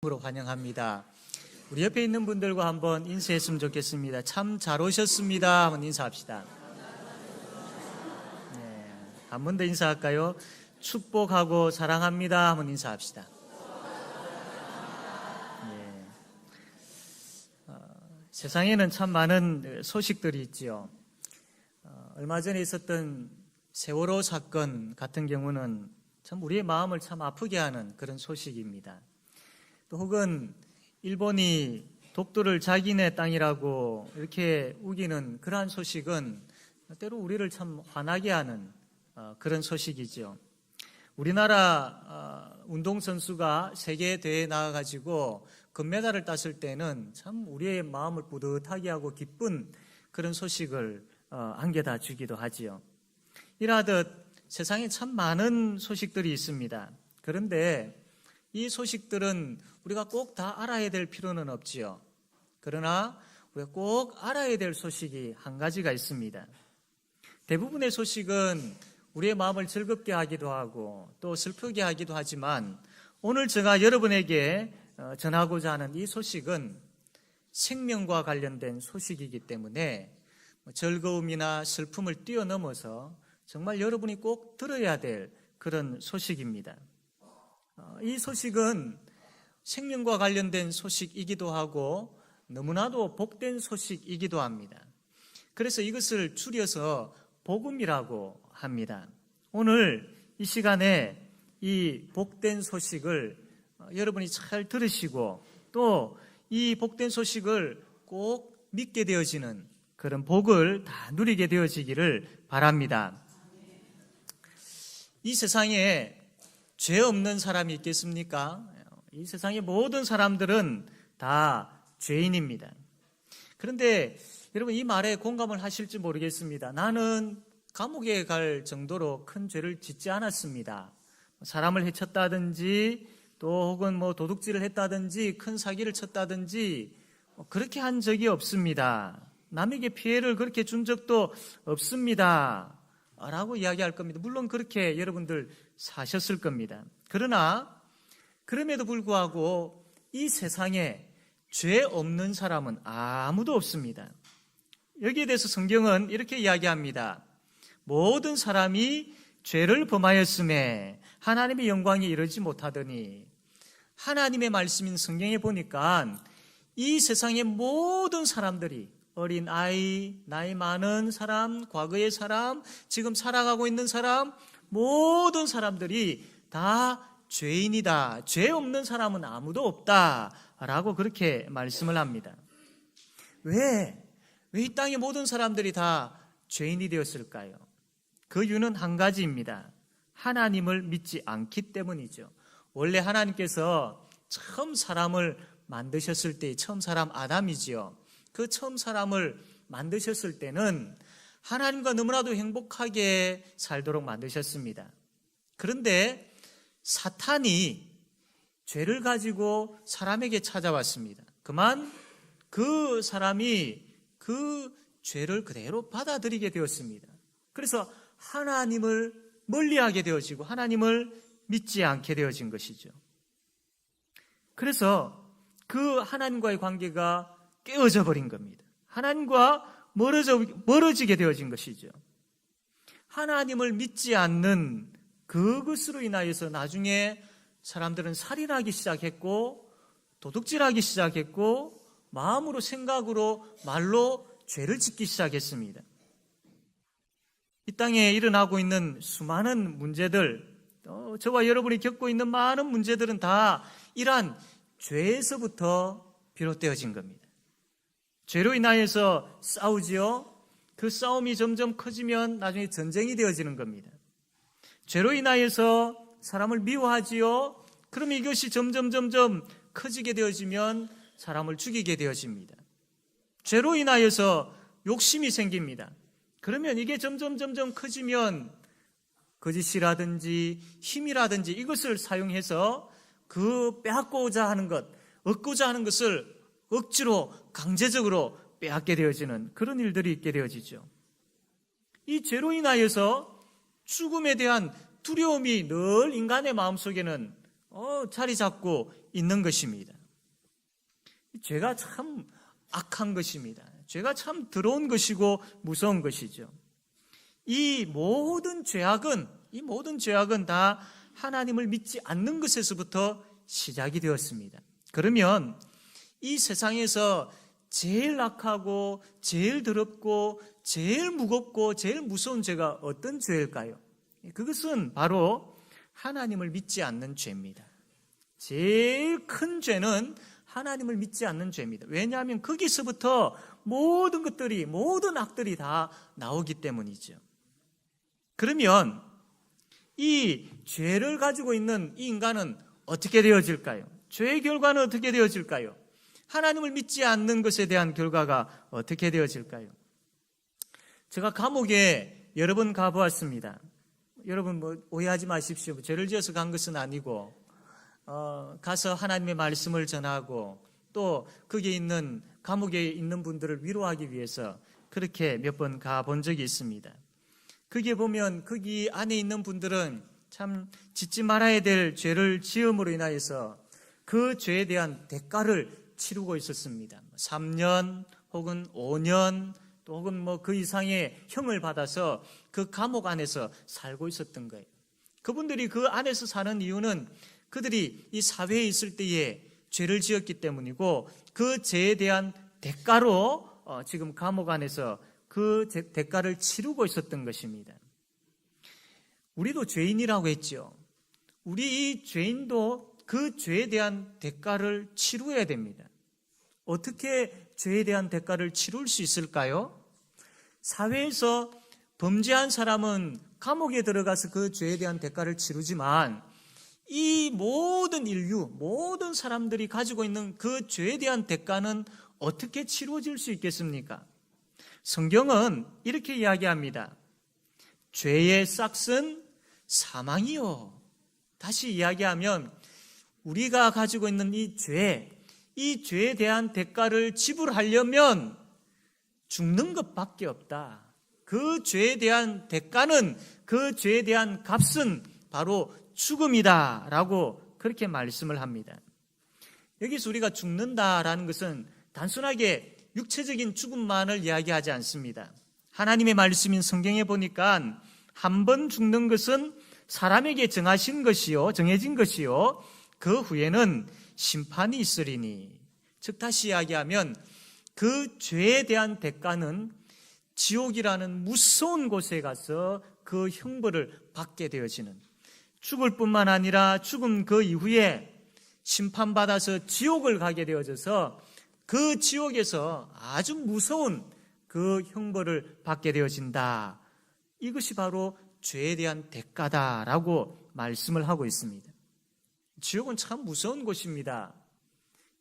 으로 환영합니다. 우리 옆에 있는 분들과 한번 인사했으면 좋겠습니다. 참 잘 오셨습니다. 한번 인사합시다. 네, 한 번 더 인사할까요? 축복하고 사랑합니다. 한번 인사합시다. 네. 세상에는 참 많은 소식들이 있지요. 얼마 전에 있었던 세월호 사건 같은 경우는 참 우리의 마음을 참 아프게 하는 그런 소식입니다. 또 혹은 일본이 독도를 자기네 땅이라고 이렇게 우기는 그러한 소식은 때로 우리를 참 화나게 하는 그런 소식이죠. 우리나라 운동선수가 세계대회에 나가가지고 금메달을 땄을 때는 참 우리의 마음을 뿌듯하게 하고 기쁜 그런 소식을 안겨다 주기도 하지요. 이러하듯 세상에 참 많은 소식들이 있습니다. 그런데 이 소식들은 우리가 꼭 다 알아야 될 필요는 없지요. 그러나 우리가 꼭 알아야 될 소식이 한 가지가 있습니다. 대부분의 소식은 우리의 마음을 즐겁게 하기도 하고 또 슬프게 하기도 하지만 오늘 제가 여러분에게 전하고자 하는 이 소식은 생명과 관련된 소식이기 때문에 즐거움이나 슬픔을 뛰어넘어서 정말 여러분이 꼭 들어야 될 그런 소식입니다. 이 소식은 생명과 관련된 소식이기도 하고 너무나도 복된 소식이기도 합니다. 그래서 이것을 줄여서 복음이라고 합니다. 오늘 이 시간에 이 복된 소식을 여러분이 잘 들으시고 또 이 복된 소식을 꼭 믿게 되어지는 그런 복을 다 누리게 되어지기를 바랍니다. 이 세상에 죄 없는 사람이 있겠습니까? 이 세상의 모든 사람들은 다 죄인입니다. 그런데 여러분 이 말에 공감을 하실지 모르겠습니다. 나는 감옥에 갈 정도로 큰 죄를 짓지 않았습니다. 사람을 해쳤다든지 또 혹은 도둑질을 했다든지 큰 사기를 쳤다든지 그렇게 한 적이 없습니다. 남에게 피해를 그렇게 준 적도 없습니다. 라고 이야기할 겁니다. 물론 그렇게 여러분들 사셨을 겁니다. 그러나 그럼에도 불구하고 이 세상에 죄 없는 사람은 아무도 없습니다. 여기에 대해서 성경은 이렇게 이야기합니다. 모든 사람이 죄를 범하였음에 하나님의 영광에 이르지 못하더니 하나님의 말씀인 성경에 보니까 이 세상의 모든 사람들이 어린 아이, 나이 많은 사람, 과거의 사람, 지금 살아가고 있는 사람 모든 사람들이 다 죄인이다. 죄 없는 사람은 아무도 없다라고 그렇게 말씀을 합니다. 왜 이 땅의 모든 사람들이 다 죄인이 되었을까요? 그 이유는 한 가지입니다. 하나님을 믿지 않기 때문이죠. 원래 하나님께서 처음 사람을 만드셨을 때 처음 사람 아담이지요. 그 처음 사람을 만드셨을 때는 하나님과 너무나도 행복하게 살도록 만드셨습니다. 그런데 사탄이 죄를 가지고 사람에게 찾아왔습니다. 그만 그 사람이 그 죄를 그대로 받아들이게 되었습니다. 그래서 하나님을 멀리하게 되어지고 하나님을 믿지 않게 되어진 것이죠. 그래서 그 하나님과의 관계가 깨어져 버린 겁니다. 하나님과 멀어지게 되어진 것이죠. 하나님을 믿지 않는 그것으로 인하여서 나중에 사람들은 살인하기 시작했고 도둑질하기 시작했고 마음으로 생각으로 말로 죄를 짓기 시작했습니다. 이 땅에 일어나고 있는 수많은 문제들, 저와 여러분이 겪고 있는 많은 문제들은 다 이러한 죄에서부터 비롯되어진 겁니다. 죄로 인하여서 싸우지요. 그 싸움이 점점 커지면 나중에 전쟁이 되어지는 겁니다. 죄로 인하여서 사람을 미워하지요. 그러면 이것이 점점 커지게 되어지면 사람을 죽이게 되어집니다. 죄로 인하여서 욕심이 생깁니다. 그러면 이게 점점 커지면 거짓이라든지 힘이라든지 이것을 사용해서 그 빼앗고자 하는 것, 얻고자 하는 것을 억지로 강제적으로 빼앗게 되어지는 그런 일들이 있게 되어지죠. 이 죄로 인하여서 죽음에 대한 두려움이 늘 인간의 마음속에는 자리 잡고 있는 것입니다. 죄가 참 악한 것입니다. 죄가 참 더러운 것이고 무서운 것이죠. 이 모든 죄악은 다 하나님을 믿지 않는 것에서부터 시작이 되었습니다. 그러면 이 세상에서 제일 악하고 제일 더럽고 제일 무겁고 제일 무서운 죄가 어떤 죄일까요? 그것은 바로 하나님을 믿지 않는 죄입니다. 제일 큰 죄는 하나님을 믿지 않는 죄입니다. 왜냐하면 거기서부터 모든 악들이 다 나오기 때문이죠. 그러면 이 죄를 가지고 있는 이 인간은 어떻게 되어질까요? 죄의 결과는 어떻게 되어질까요? 하나님을 믿지 않는 것에 대한 결과가 어떻게 되어질까요? 제가 감옥에 여러 번 가보았습니다. 여러분 오해하지 마십시오. 죄를 지어서 간 것은 아니고 가서 하나님의 말씀을 전하고 또 거기에 있는 감옥에 있는 분들을 위로하기 위해서 그렇게 몇 번 가본 적이 있습니다. 거기에 보면 거기 안에 있는 분들은 참 짓지 말아야 될 죄를 지음으로 인하여서 그 죄에 대한 대가를 치르고 있었습니다. 3년 혹은 5년 또 혹은 그 이상의 형을 받아서 그 감옥 안에서 살고 있었던 거예요. 그분들이 그 안에서 사는 이유는 그들이 이 사회에 있을 때에 죄를 지었기 때문이고 그 죄에 대한 대가로 지금 감옥 안에서 그 대가를 치르고 있었던 것입니다. 우리도 죄인이라고 했죠. 우리 이 죄인도 그 죄에 대한 대가를 치루어야 됩니다. 어떻게 죄에 대한 대가를 치룰 수 있을까요? 사회에서 범죄한 사람은 감옥에 들어가서 그 죄에 대한 대가를 치르지만 이 모든 인류, 모든 사람들이 가지고 있는 그 죄에 대한 대가는 어떻게 치루어질 수 있겠습니까? 성경은 이렇게 이야기합니다. 죄의 싹은 사망이요. 다시 이야기하면 우리가 가지고 있는 이 죄에 대한 대가를 지불하려면 죽는 것밖에 없다. 그 죄에 대한 대가는, 그 죄에 대한 값은 바로 죽음이다 라고 그렇게 말씀을 합니다. 여기서 우리가 죽는다라는 것은 단순하게 육체적인 죽음만을 이야기하지 않습니다. 하나님의 말씀인 성경에 보니까 한 번 죽는 것은 사람에게 정해진 것이요 그 후에는 심판이 있으리니, 즉 다시 이야기하면 그 죄에 대한 대가는 지옥이라는 무서운 곳에 가서 그 형벌을 받게 되어지는, 죽을 뿐만 아니라 죽음 그 이후에 심판받아서 지옥을 가게 되어져서 그 지옥에서 아주 무서운 그 형벌을 받게 되어진다. 이것이 바로 죄에 대한 대가다라고 말씀을 하고 있습니다. 지옥은 참 무서운 곳입니다.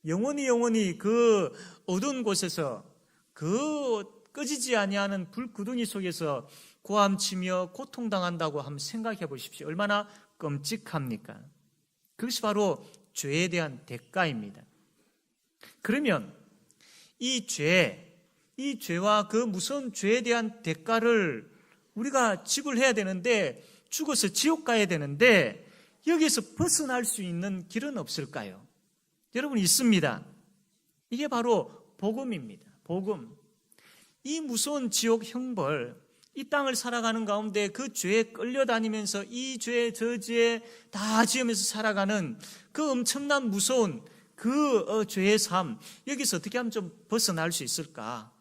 영원히 그 어두운 곳에서 그 꺼지지 아니하는 불구덩이 속에서 고함치며 고통당한다고 한번 생각해 보십시오. 얼마나 끔찍합니까? 그것이 바로 죄에 대한 대가입니다. 그러면 이 죄와 그 무서운 죄에 대한 대가를 우리가 지불해야 되는데, 죽어서 지옥 가야 되는데 여기에서 벗어날 수 있는 길은 없을까요? 여러분, 있습니다. 이게 바로 복음입니다. 복음. 이 무서운 지옥 형벌, 이 땅을 살아가는 가운데 그 죄에 끌려다니면서 이 죄 저 죄 다 지으면서 살아가는 그 엄청난 무서운 그 죄의 삶, 여기서 어떻게 하면 좀 벗어날 수 있을까?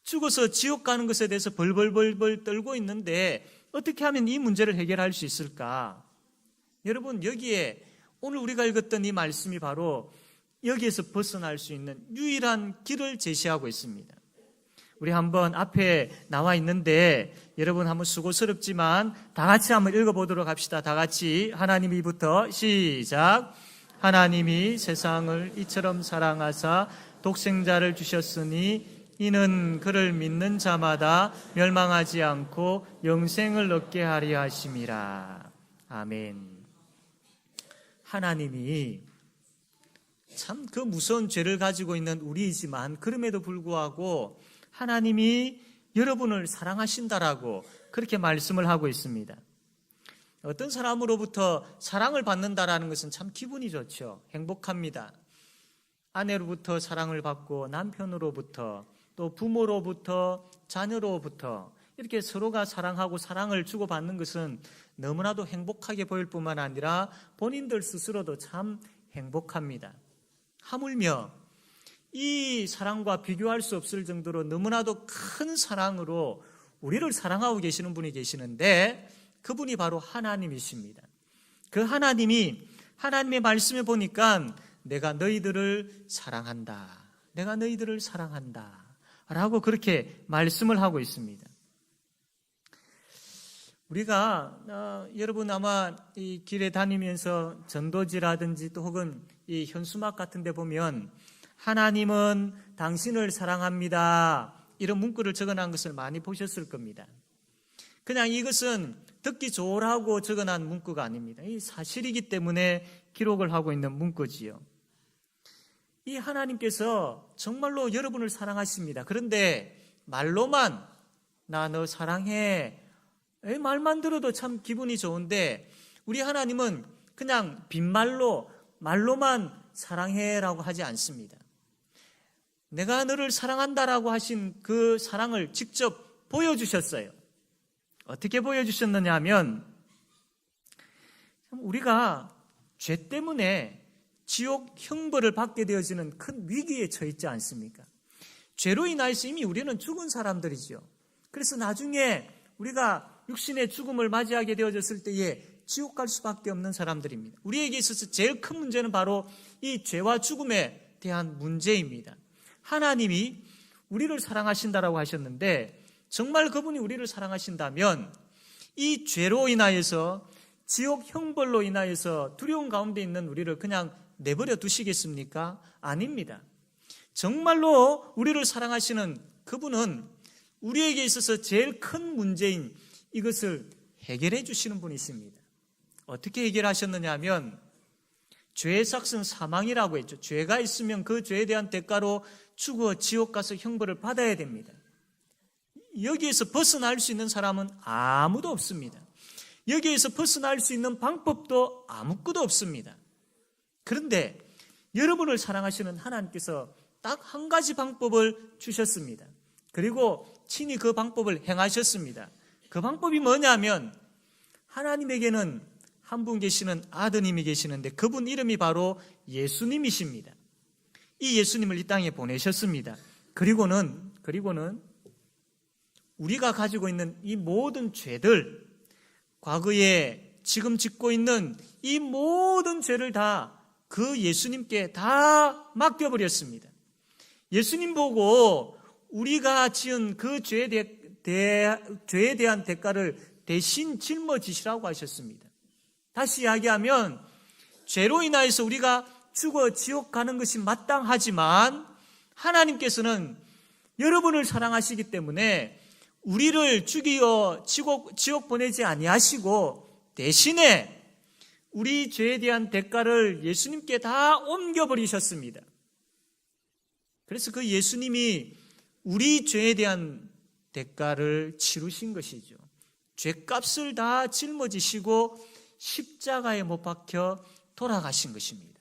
죽어서 지옥 가는 것에 대해서 벌벌벌 떨고 있는데 어떻게 하면 이 문제를 해결할 수 있을까? 여러분, 여기에 오늘 우리가 읽었던 이 말씀이 바로 여기에서 벗어날 수 있는 유일한 길을 제시하고 있습니다. 우리 한번 앞에 나와 있는데 여러분 한번 수고스럽지만 다 같이 한번 읽어보도록 합시다. 다 같이 하나님이부터 시작. 하나님이 세상을 이처럼 사랑하사 독생자를 주셨으니 이는 그를 믿는 자마다 멸망하지 않고 영생을 얻게 하려 하심이라. 아멘. 하나님이 참 그 무서운 죄를 가지고 있는 우리이지만 그럼에도 불구하고 하나님이 여러분을 사랑하신다라고 그렇게 말씀을 하고 있습니다. 어떤 사람으로부터 사랑을 받는다라는 것은 참 기분이 좋죠. 행복합니다. 아내로부터 사랑을 받고 남편으로부터 또 부모로부터 자녀로부터 이렇게 서로가 사랑하고 사랑을 주고받는 것은 너무나도 행복하게 보일 뿐만 아니라 본인들 스스로도 참 행복합니다. 하물며 이 사랑과 비교할 수 없을 정도로 너무나도 큰 사랑으로 우리를 사랑하고 계시는 분이 계시는데 그분이 바로 하나님이십니다. 그 하나님이 하나님의 말씀에 보니까 내가 너희들을 사랑한다. 내가 너희들을 사랑한다. 라고 그렇게 말씀을 하고 있습니다. 우리가 여러분 아마 이 길에 다니면서 전도지라든지 또 혹은 이 현수막 같은 데 보면 하나님은 당신을 사랑합니다. 이런 문구를 적어놓은 것을 많이 보셨을 겁니다. 그냥 이것은 듣기 좋으라고 적어놓은 문구가 아닙니다. 이 사실이기 때문에 기록을 하고 있는 문구지요. 이 하나님께서 정말로 여러분을 사랑하십니다. 그런데 말로만 나 너 사랑해. 말만 들어도 참 기분이 좋은데 우리 하나님은 그냥 빈말로 말로만 사랑해라고 하지 않습니다. 내가 너를 사랑한다라고 하신 그 사랑을 직접 보여주셨어요. 어떻게 보여주셨느냐 하면 우리가 죄 때문에 지옥 형벌을 받게 되어지는 큰 위기에 처해 있지 않습니까? 죄로 인하여서 이미 우리는 죽은 사람들이죠. 그래서 나중에 우리가 육신의 죽음을 맞이하게 되어졌을 때에 지옥 갈 수밖에 없는 사람들입니다. 우리에게 있어서 제일 큰 문제는 바로 이 죄와 죽음에 대한 문제입니다. 하나님이 우리를 사랑하신다라고 하셨는데 정말 그분이 우리를 사랑하신다면 이 죄로 인하여서 지옥 형벌로 인하여서 두려움 가운데 있는 우리를 그냥 내버려 두시겠습니까? 아닙니다. 정말로 우리를 사랑하시는 그분은 우리에게 있어서 제일 큰 문제인 이것을 해결해 주시는 분이십니다. 어떻게 해결하셨느냐 하면 죄의 삭은 사망이라고 했죠. 죄가 있으면 그 죄에 대한 대가로 죽어 지옥 가서 형벌을 받아야 됩니다. 여기에서 벗어날 수 있는 사람은 아무도 없습니다. 여기에서 벗어날 수 있는 방법도 아무것도 없습니다. 그런데 여러분을 사랑하시는 하나님께서 딱 한 가지 방법을 주셨습니다. 그리고 친히 그 방법을 행하셨습니다. 그 방법이 뭐냐면 하나님에게는 한 분 계시는 아드님이 계시는데 그분 이름이 바로 예수님이십니다. 이 예수님을 이 땅에 보내셨습니다. 그리고는 우리가 가지고 있는 이 모든 죄들, 과거에 지금 짓고 있는 이 모든 죄를 다 그 예수님께 다 맡겨버렸습니다. 예수님 보고 우리가 지은 그 죄에 대한 대가를 대신 짊어지시라고 하셨습니다. 다시 이야기하면 죄로 인하여서 우리가 죽어 지옥 가는 것이 마땅하지만 하나님께서는 여러분을 사랑하시기 때문에 우리를 죽이어 지옥 보내지 아니하시고 대신에 우리 죄에 대한 대가를 예수님께 다 옮겨버리셨습니다. 그래서 그 예수님이 우리 죄에 대한 대가를 치르신 것이죠. 죄값을 다 짊어지시고 십자가에 못 박혀 돌아가신 것입니다.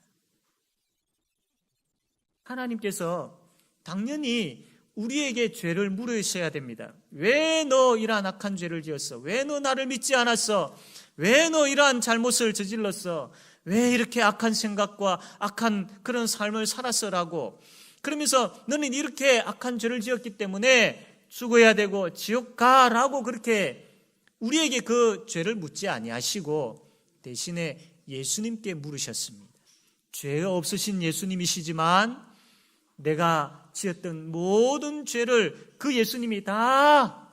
하나님께서 당연히 우리에게 죄를 물으셔야 됩니다. 왜 너 이러한 악한 죄를 지었어? 왜 너 나를 믿지 않았어? 왜 너 이러한 잘못을 저질렀어? 왜 이렇게 악한 생각과 악한 그런 삶을 살았어라고? 그러면서 너는 이렇게 악한 죄를 지었기 때문에 죽어야 되고 지옥 가라고 그렇게 우리에게 그 죄를 묻지 아니하시고 대신에 예수님께 물으셨습니다. 죄가 없으신 예수님이시지만 내가 지었던 모든 죄를 그 예수님이 다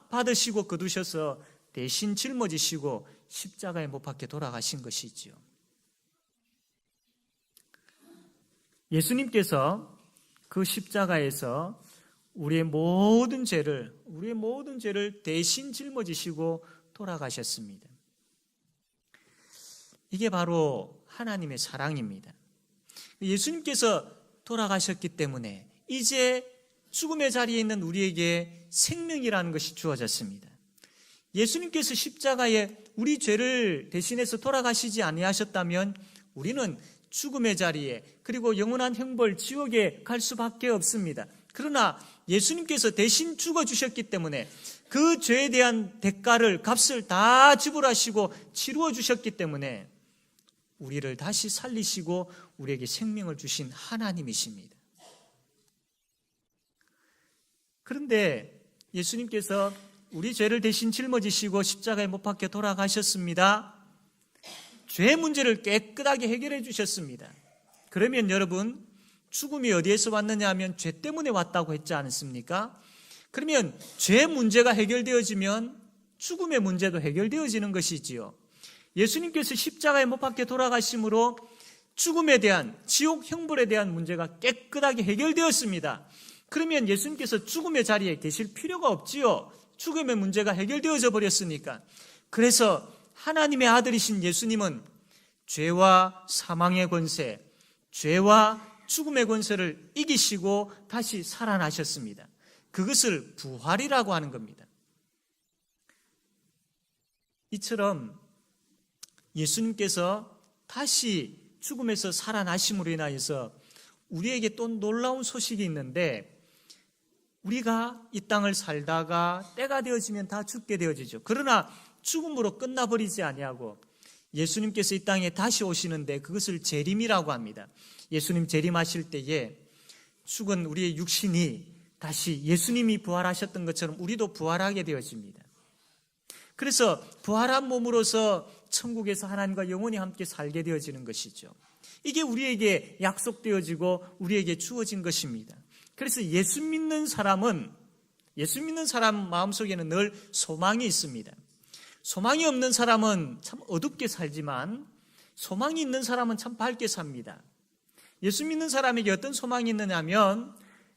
받으시고 거두셔서 대신 짊어지시고 십자가에 못 박혀 돌아가신 것이지요. 예수님께서 그 십자가에서 우리의 모든 죄를 대신 짊어지시고 돌아가셨습니다. 이게 바로 하나님의 사랑입니다. 예수님께서 돌아가셨기 때문에 이제 죽음의 자리에 있는 우리에게 생명이라는 것이 주어졌습니다. 예수님께서 십자가에 우리 죄를 대신해서 돌아가시지 아니하셨다면 우리는 죽음의 자리에, 그리고 영원한 형벌 지옥에 갈 수밖에 없습니다. 그러나 예수님께서 대신 죽어주셨기 때문에 그 죄에 대한 대가를, 값을 다 지불하시고 치루어 주셨기 때문에 우리를 다시 살리시고 우리에게 생명을 주신 하나님이십니다. 그런데 예수님께서 우리 죄를 대신 짊어지시고 십자가에 못 박혀 돌아가셨습니다. 죄 문제를 깨끗하게 해결해 주셨습니다. 그러면 여러분, 죽음이 어디에서 왔느냐 하면 죄 때문에 왔다고 했지 않습니까? 그러면 죄 문제가 해결되어지면 죽음의 문제도 해결되어지는 것이지요. 예수님께서 십자가에 못 박혀 돌아가심으로 죽음에 대한, 지옥 형벌에 대한 문제가 깨끗하게 해결되었습니다. 그러면 예수님께서 죽음의 자리에 계실 필요가 없지요. 죽음의 문제가 해결되어져 버렸으니까. 그래서 하나님의 아들이신 예수님은 죄와 사망의 권세, 죄와 죽음의 권세를 이기시고 다시 살아나셨습니다. 그것을 부활이라고 하는 겁니다. 이처럼 예수님께서 다시 죽음에서 살아나심으로 인하여서 우리에게 또 놀라운 소식이 있는데, 우리가 이 땅을 살다가 때가 되어지면 다 죽게 되어지죠. 그러나 죽음으로 끝나버리지 아니하고 예수님께서 이 땅에 다시 오시는데 그것을 재림이라고 합니다. 예수님 재림하실 때에 죽은 우리의 육신이 다시 예수님이 부활하셨던 것처럼 우리도 부활하게 되어집니다. 그래서 부활한 몸으로서 천국에서 하나님과 영원히 함께 살게 되어지는 것이죠. 이게 우리에게 약속되어지고 우리에게 주어진 것입니다. 그래서 예수 믿는 사람 마음속에는 늘 소망이 있습니다. 소망이 없는 사람은 참 어둡게 살지만 소망이 있는 사람은 참 밝게 삽니다. 예수 믿는 사람에게 어떤 소망이 있느냐 하면,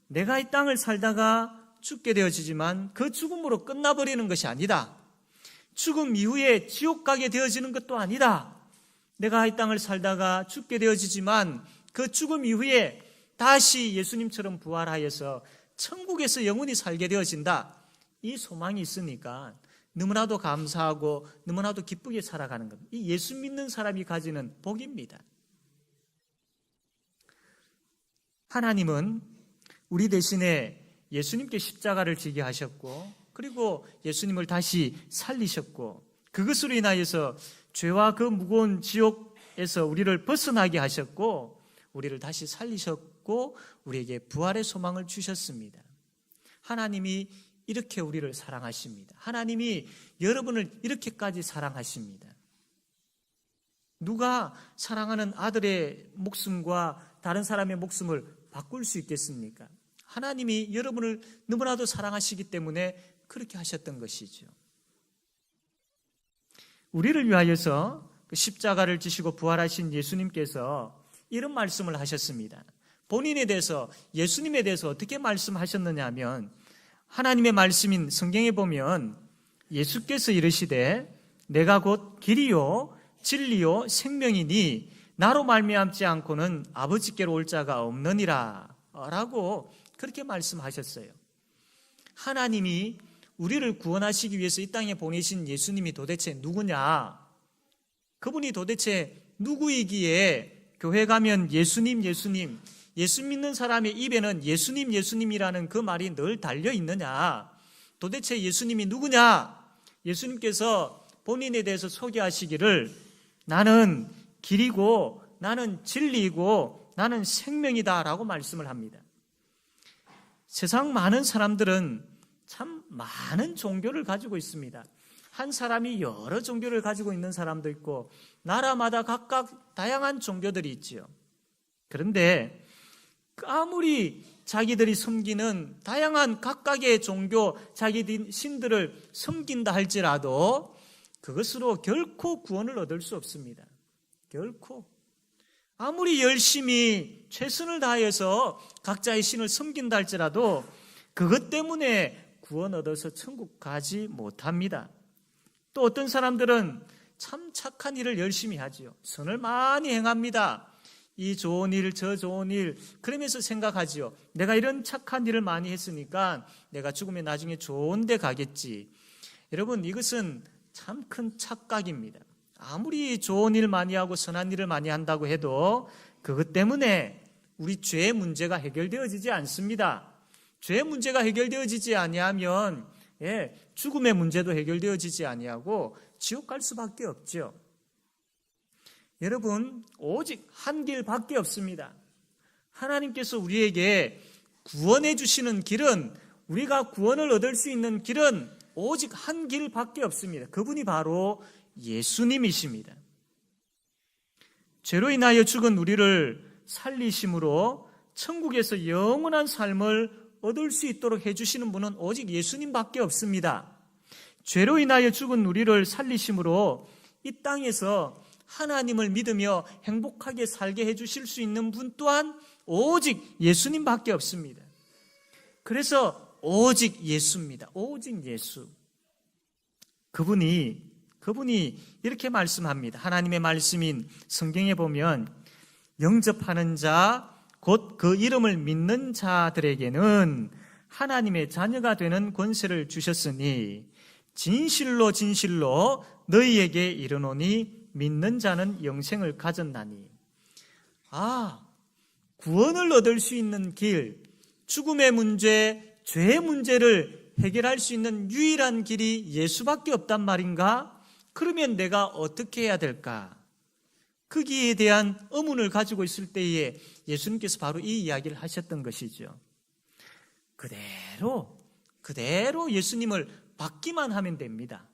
내가 이 땅을 살다가 죽게 되어지지만 그 죽음으로 끝나버리는 것이 아니다. 죽음 이후에 지옥 가게 되어지는 것도 아니다. 내가 이 땅을 살다가 죽게 되어지지만 그 죽음 이후에 다시 예수님처럼 부활하여서 천국에서 영원히 살게 되어진다. 이 소망이 있으니까 너무나도 감사하고 너무나도 기쁘게 살아가는 겁니다. 이 예수 믿는 사람이 가지는 복입니다. 하나님은 우리 대신에 예수님께 십자가를 지게 하셨고, 그리고 예수님을 다시 살리셨고, 그것으로 인하여서 죄와 그 무거운 지옥에서 우리를 벗어나게 하셨고, 우리를 다시 살리셨고, 우리에게 부활의 소망을 주셨습니다. 하나님이 이렇게 우리를 사랑하십니다. 하나님이 여러분을 이렇게까지 사랑하십니다. 누가 사랑하는 아들의 목숨과 다른 사람의 목숨을 바꿀 수 있겠습니까? 하나님이 여러분을 너무나도 사랑하시기 때문에 그렇게 하셨던 것이죠. 우리를 위하여서 십자가를 지시고 부활하신 예수님께서 이런 말씀을 하셨습니다. 본인에 대해서, 예수님에 대해서 어떻게 말씀하셨느냐 하면, 하나님의 말씀인 성경에 보면 예수께서 이르시되 내가 곧 길이요 진리요 생명이니 나로 말미암지 않고는 아버지께로 올 자가 없느니라 라고 그렇게 말씀하셨어요. 하나님이 우리를 구원하시기 위해서 이 땅에 보내신 예수님이 도대체 누구냐? 그분이 도대체 누구이기에 교회 가면 예수님 예수님, 예수 믿는 사람의 입에는 예수님 예수님이라는 그 말이 늘 달려 있느냐? 도대체 예수님이 누구냐? 예수님께서 본인에 대해서 소개하시기를 나는 길이고 나는 진리이고 나는 생명이다 라고 말씀을 합니다. 세상 많은 사람들은 참 많은 종교를 가지고 있습니다. 한 사람이 여러 종교를 가지고 있는 사람도 있고 나라마다 각각 다양한 종교들이 있지요. 그런데 아무리 자기들이 섬기는 다양한 각각의 종교, 자기 신들을 섬긴다 할지라도 그것으로 결코 구원을 얻을 수 없습니다. 결코. 아무리 열심히 최선을 다해서 각자의 신을 섬긴다 할지라도 그것 때문에 구원 얻어서 천국 가지 못합니다. 또 어떤 사람들은 참 착한 일을 열심히 하지요. 선을 많이 행합니다. 이 좋은 일, 저 좋은 일, 그러면서 생각하지요. 내가 이런 착한 일을 많이 했으니까 내가 죽으면 나중에 좋은 데 가겠지. 여러분, 이것은 참 큰 착각입니다. 아무리 좋은 일 많이 하고 선한 일을 많이 한다고 해도 그것 때문에 우리 죄의 문제가 해결되어지지 않습니다. 죄의 문제가 해결되어지지 아니하면 죽음의 문제도 해결되어지지 아니하고 지옥 갈 수밖에 없죠. 여러분, 오직 한 길밖에 없습니다. 하나님께서 우리에게 구원해 주시는 길은, 우리가 구원을 얻을 수 있는 길은 오직 한 길밖에 없습니다. 그분이 바로 예수님이십니다. 죄로 인하여 죽은 우리를 살리심으로 천국에서 영원한 삶을 얻을 수 있도록 해주시는 분은 오직 예수님밖에 없습니다. 죄로 인하여 죽은 우리를 살리심으로 이 땅에서 하나님을 믿으며 행복하게 살게 해주실 수 있는 분 또한 오직 예수님밖에 없습니다. 그래서 오직 예수입니다. 오직 예수. 그분이 이렇게 말씀합니다. 하나님의 말씀인 성경에 보면 영접하는 자, 곧 그 이름을 믿는 자들에게는 하나님의 자녀가 되는 권세를 주셨으니 진실로 진실로 너희에게 이르노니 믿는 자는 영생을 가졌나니. 구원을 얻을 수 있는 길, 죽음의 문제, 죄의 문제를 해결할 수 있는 유일한 길이 예수밖에 없단 말인가? 그러면 내가 어떻게 해야 될까? 거기에 대한 의문을 가지고 있을 때에 예수님께서 바로 이 이야기를 하셨던 것이죠. 그대로 예수님을 받기만 하면 됩니다.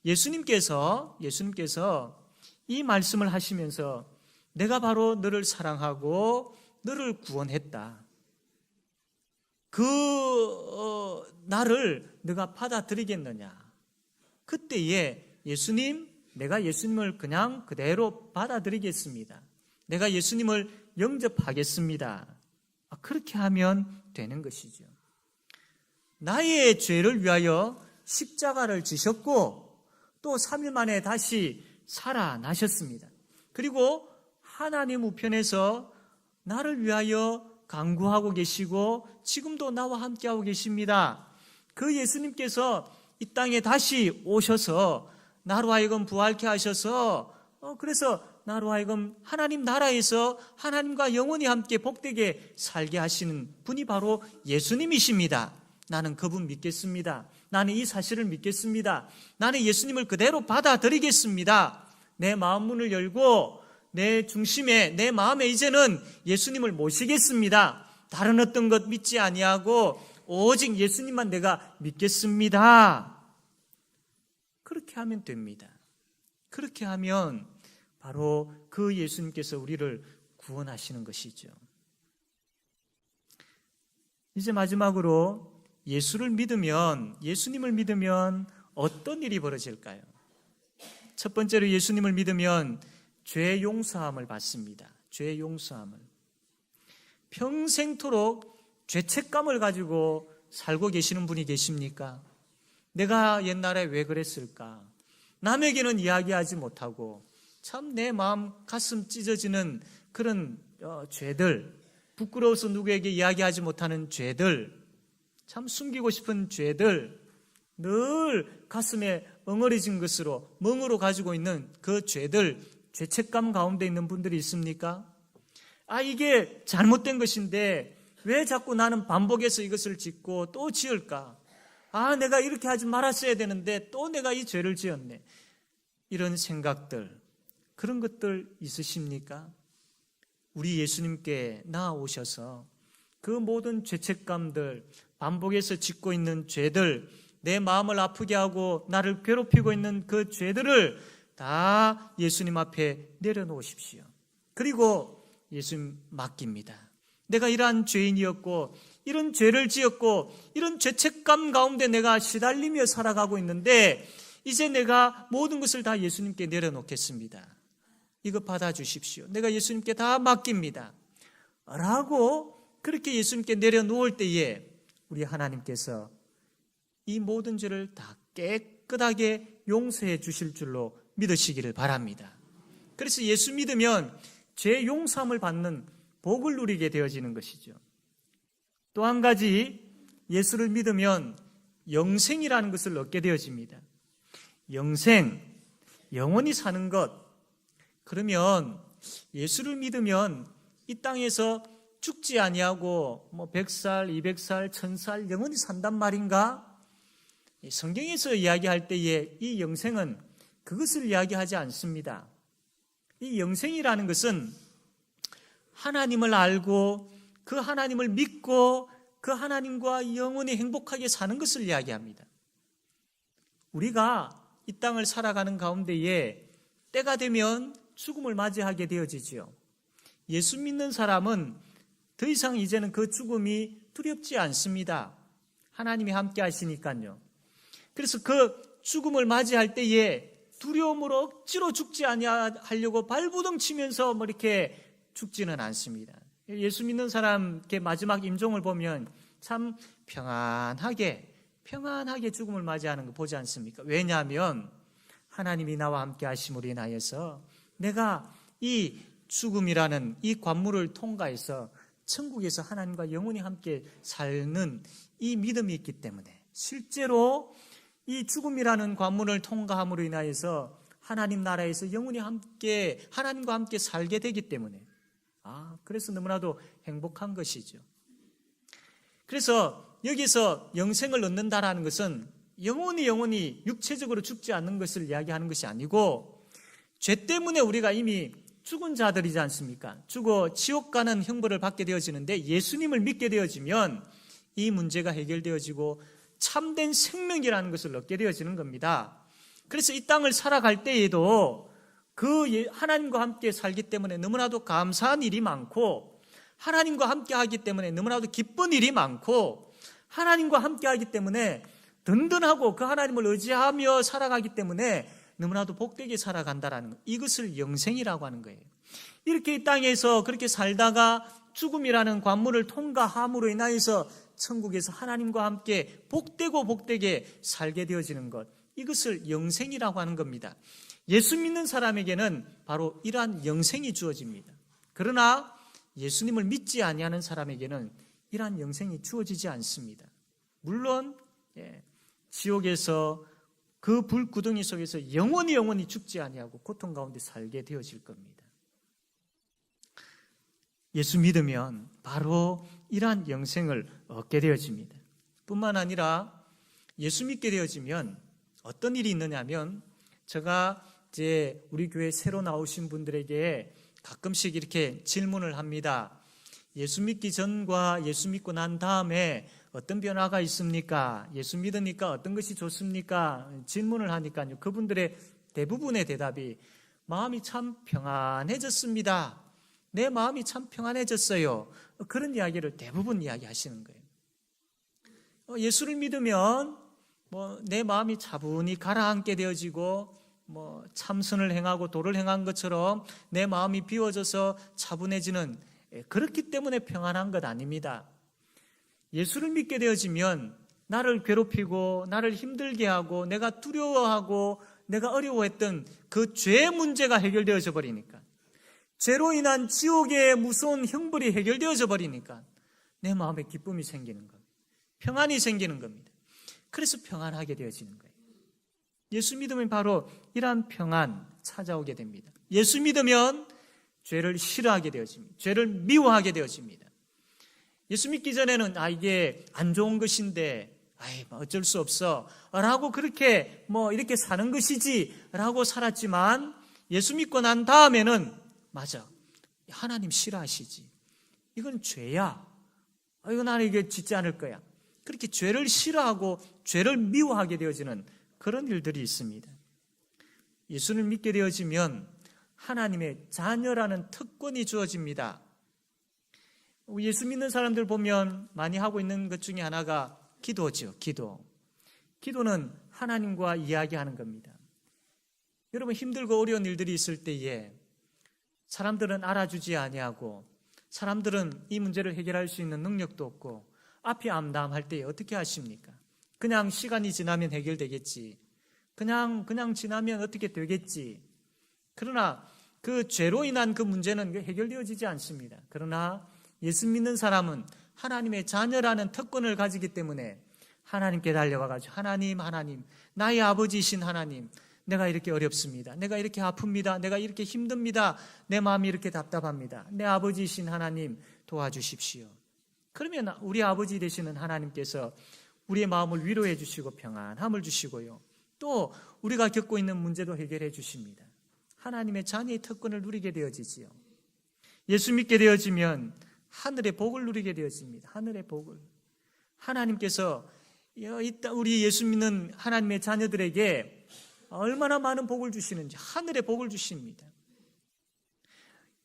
예수님께서 이 말씀을 하시면서 내가 바로 너를 사랑하고 너를 구원했다. 나를 너가 받아들이겠느냐? 그때에 내가 예수님을 그냥 그대로 받아들이겠습니다. 내가 예수님을 영접하겠습니다. 그렇게 하면 되는 것이죠. 나의 죄를 위하여 십자가를 지셨고 또 3일 만에 다시 살아나셨습니다. 그리고 하나님 우편에서 나를 위하여 간구하고 계시고 지금도 나와 함께하고 계십니다. 그 예수님께서 이 땅에 다시 오셔서 나로 하여금 부활케 하셔서 그래서 나로 하여금 하나님 나라에서 하나님과 영원히 함께 복되게 살게 하시는 분이 바로 예수님이십니다. 나는 그분 믿겠습니다. 나는 이 사실을 믿겠습니다. 나는 예수님을 그대로 받아들이겠습니다. 내 마음 문을 열고 내 중심에, 내 마음에 이제는 예수님을 모시겠습니다. 다른 어떤 것 믿지 아니하고 오직 예수님만 내가 믿겠습니다. 그렇게 하면 됩니다. 그렇게 하면 바로 그 예수님께서 우리를 구원하시는 것이죠. 이제 마지막으로 예수님을 믿으면 어떤 일이 벌어질까요? 첫 번째로 예수님을 믿으면 죄 용서함을 받습니다. 죄 용서함을. 평생토록 죄책감을 가지고 살고 계시는 분이 계십니까? 내가 옛날에 왜 그랬을까? 남에게는 이야기하지 못하고 참 내 마음 가슴 찢어지는 그런 죄들, 부끄러워서 누구에게 이야기하지 못하는 죄들, 참 숨기고 싶은 죄들, 늘 가슴에 엉어리진 것으로 멍으로 가지고 있는 그 죄들, 죄책감 가운데 있는 분들이 있습니까? 이게 잘못된 것인데 왜 자꾸 나는 반복해서 이것을 짓고 또 지을까? 내가 이렇게 하지 말았어야 되는데 또 내가 이 죄를 지었네. 이런 생각들, 그런 것들 있으십니까? 우리 예수님께 나아오셔서 그 모든 죄책감들, 반복해서 짓고 있는 죄들, 내 마음을 아프게 하고 나를 괴롭히고 있는 그 죄들을 다 예수님 앞에 내려놓으십시오. 그리고 예수님 맡깁니다. 내가 이러한 죄인이었고 이런 죄를 지었고 이런 죄책감 가운데 내가 시달리며 살아가고 있는데 이제 내가 모든 것을 다 예수님께 내려놓겠습니다. 이거 받아주십시오. 내가 예수님께 다 맡깁니다. 라고 그렇게 예수님께 내려놓을 때에 우리 하나님께서 이 모든 죄를 다 깨끗하게 용서해 주실 줄로 믿으시기를 바랍니다. 그래서 예수 믿으면 죄 용서함을 받는 복을 누리게 되어지는 것이죠. 또 한 가지, 예수를 믿으면 영생이라는 것을 얻게 되어집니다. 영생, 영원히 사는 것. 그러면 예수를 믿으면 이 땅에서 죽지 아니하고 100살, 200살, 1000살 영원히 산단 말인가? 성경에서 이야기할 때에 이 영생은 그것을 이야기하지 않습니다. 이 영생이라는 것은 하나님을 알고 그 하나님을 믿고 그 하나님과 영원히 행복하게 사는 것을 이야기합니다. 우리가 이 땅을 살아가는 가운데에 때가 되면 죽음을 맞이하게 되어지죠. 예수 믿는 사람은 더 이상 이제는 그 죽음이 두렵지 않습니다. 하나님이 함께 하시니까요. 그래서 그 죽음을 맞이할 때에 두려움으로 억지로 죽지 아니하려고 발부둥 치면서 이렇게 죽지는 않습니다. 예수 믿는 사람 마지막 임종을 보면 참 평안하게 죽음을 맞이하는 거 보지 않습니까? 왜냐하면 하나님이 나와 함께 하심으로 인하여서 내가 이 죽음이라는 이 관문을 통과해서 천국에서 하나님과 영원히 함께 사는 이 믿음이 있기 때문에 실제로 이 죽음이라는 관문을 통과함으로 인하여서 하나님 나라에서 영원히 함께 하나님과 함께 살게 되기 때문에 그래서 너무나도 행복한 것이죠. 그래서 여기서 영생을 얻는다라는 것은 영원히 육체적으로 죽지 않는 것을 이야기하는 것이 아니고 죄 때문에 우리가 이미 죽은 자들이지 않습니까? 죽어 지옥 가는 형벌을 받게 되어지는데 예수님을 믿게 되어지면 이 문제가 해결되어지고 참된 생명이라는 것을 얻게 되어지는 겁니다. 그래서 이 땅을 살아갈 때에도 그 하나님과 함께 살기 때문에 너무나도 감사한 일이 많고 하나님과 함께 하기 때문에 너무나도 기쁜 일이 많고 하나님과 함께 하기 때문에 든든하고 그 하나님을 의지하며 살아가기 때문에 너무나도 복되게 살아간다라는 것. 이것을 영생이라고 하는 거예요. 이렇게 이 땅에서 그렇게 살다가 죽음이라는 관문을 통과함으로 인하여서 천국에서 하나님과 함께 복되게 살게 되어지는 것. 이것을 영생이라고 하는 겁니다. 예수 믿는 사람에게는 바로 이러한 영생이 주어집니다. 그러나 예수님을 믿지 아니하는 사람에게는 이러한 영생이 주어지지 않습니다. 물론 지옥에서 그 불구덩이 속에서 영원히 죽지 아니하고 고통 가운데 살게 되어질 겁니다. 예수 믿으면 바로 이러한 영생을 얻게 되어집니다. 뿐만 아니라 예수 믿게 되어지면 어떤 일이 있느냐면 제가 이제 우리 교회 새로 나오신 분들에게 가끔씩 이렇게 질문을 합니다. 예수 믿기 전과 예수 믿고 난 다음에 어떤 변화가 있습니까? 예수 믿으니까 어떤 것이 좋습니까? 질문을 하니까요. 그분들의 대부분의 대답이 마음이 참 평안해졌습니다. 내 마음이 참 평안해졌어요. 그런 이야기를 대부분 이야기하시는 거예요. 예수를 믿으면 내 마음이 차분히 가라앉게 되어지고 참선을 행하고 도를 행한 것처럼 내 마음이 비워져서 차분해지는 그렇기 때문에 평안한 것 아닙니다. 예수를 믿게 되어지면 나를 괴롭히고 나를 힘들게 하고 내가 두려워하고 내가 어려워했던 그 죄의 문제가 해결되어져 버리니까 죄로 인한 지옥의 무서운 형벌이 해결되어져 버리니까 내 마음에 기쁨이 생기는 겁니다. 평안이 생기는 겁니다. 그래서 평안하게 되어지는 거예요. 예수 믿으면 바로 이러한 평안 찾아오게 됩니다. 예수 믿으면 죄를 싫어하게 되어집니다. 죄를 미워하게 되어집니다. 예수 믿기 전에는 이게 안 좋은 것인데 어쩔 수 없어 라고 그렇게 이렇게 사는 것이지 라고 살았지만 예수 믿고 난 다음에는 맞아, 하나님 싫어하시지, 이건 죄야, 이거 나는 이게 짓지 않을 거야, 그렇게 죄를 싫어하고 죄를 미워하게 되어지는 그런 일들이 있습니다. 예수를 믿게 되어지면 하나님의 자녀라는 특권이 주어집니다. 예수 믿는 사람들 보면 많이 하고 있는 것 중에 하나가 기도죠. 기도는 하나님과 이야기하는 겁니다. 여러분, 힘들고 어려운 일들이 있을 때에 사람들은 알아주지 아니하고 사람들은 이 문제를 해결할 수 있는 능력도 없고 앞이 암담할 때에 어떻게 하십니까? 그냥 시간이 지나면 해결되겠지, 그냥 지나면 어떻게 되겠지. 그러나 그 죄로 인한 그 문제는 해결되어지지 않습니다. 그러나 예수 믿는 사람은 하나님의 자녀라는 특권을 가지기 때문에 하나님께 달려가가지고 하나님, 나의 아버지이신 하나님, 내가 이렇게 어렵습니다. 내가 이렇게 아픕니다. 내가 이렇게 힘듭니다. 내 마음이 이렇게 답답합니다. 내 아버지이신 하나님 도와주십시오. 그러면 우리 아버지 되시는 하나님께서 우리의 마음을 위로해 주시고 평안함을 주시고요. 또 우리가 겪고 있는 문제도 해결해 주십니다. 하나님의 자녀의 특권을 누리게 되어지지요. 예수 믿게 되어지면 하늘의 복을 누리게 되어집니다. 하늘의 복을. 하나님께서 우리 예수 믿는 하나님의 자녀들에게 얼마나 많은 복을 주시는지 하늘의 복을 주십니다.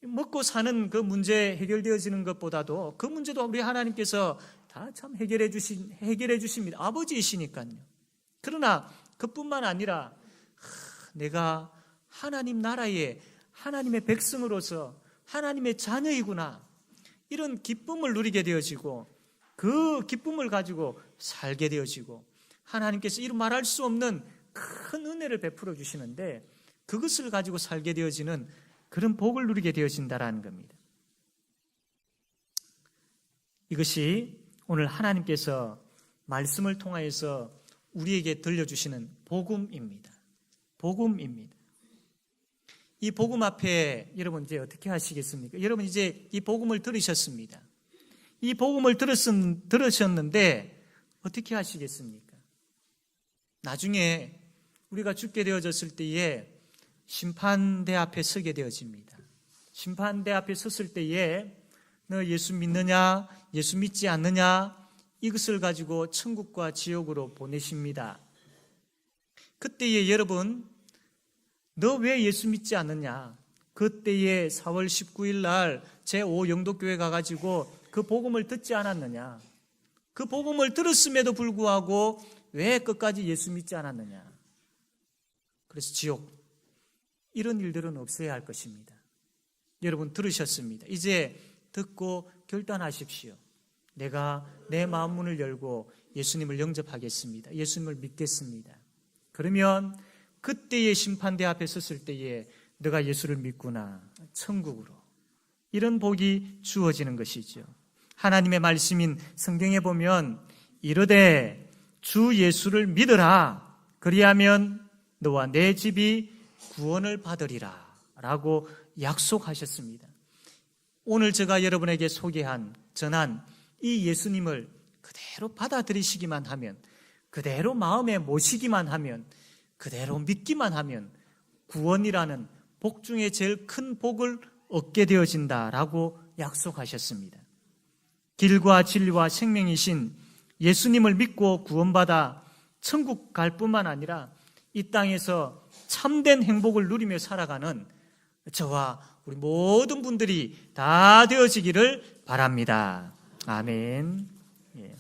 먹고 사는 그 문제 해결되어지는 것보다도 그 문제도 우리 하나님께서 다 참 해결해 주십니다. 아버지이시니까요. 그러나 그뿐만 아니라 내가 하나님 나라의 하나님의 백성으로서 하나님의 자녀이구나, 이런 기쁨을 누리게 되어지고 그 기쁨을 가지고 살게 되어지고 하나님께서 이루 말할 수 없는 큰 은혜를 베풀어 주시는데 그것을 가지고 살게 되어지는 그런 복을 누리게 되어진다라는 겁니다. 이것이 오늘 하나님께서 말씀을 통하여서 우리에게 들려주시는 복음입니다. 복음입니다. 이 복음 앞에 여러분 이제 어떻게 하시겠습니까? 여러분 이제 이 복음을 들으셨습니다. 이 복음을 들으셨는데 어떻게 하시겠습니까? 나중에 우리가 죽게 되어졌을 때에 심판대 앞에 서게 되어집니다. 심판대 앞에 섰을 때에 너 예수 믿느냐, 예수 믿지 않느냐, 이것을 가지고 천국과 지옥으로 보내십니다. 그때에 여러분, 너 왜 예수 믿지 않느냐? 그때에 4월 19일 날 제5영도교회 가가지고 그 복음을 듣지 않았느냐? 그 복음을 들었음에도 불구하고 왜 끝까지 예수 믿지 않았느냐? 그래서 지옥, 이런 일들은 없어야 할 것입니다. 여러분 들으셨습니다. 이제 듣고 결단하십시오. 내가 내 마음 문을 열고 예수님을 영접하겠습니다. 예수님을 믿겠습니다. 그러면 그때의 심판대 앞에 섰을 때에 내가 예수를 믿구나, 천국으로, 이런 복이 주어지는 것이죠. 하나님의 말씀인 성경에 보면 이르되 주 예수를 믿으라, 그리하면 너와 내 집이 구원을 받으리라 라고 약속하셨습니다. 오늘 제가 여러분에게 전한 이 예수님을 그대로 받아들이시기만 하면, 그대로 마음에 모시기만 하면, 그대로 믿기만 하면 구원이라는 복 중에 제일 큰 복을 얻게 되어진다라고 약속하셨습니다. 길과 진리와 생명이신 예수님을 믿고 구원받아 천국 갈 뿐만 아니라 이 땅에서 참된 행복을 누리며 살아가는 저와 우리 모든 분들이 다 되어지기를 바랍니다. 아멘. 예.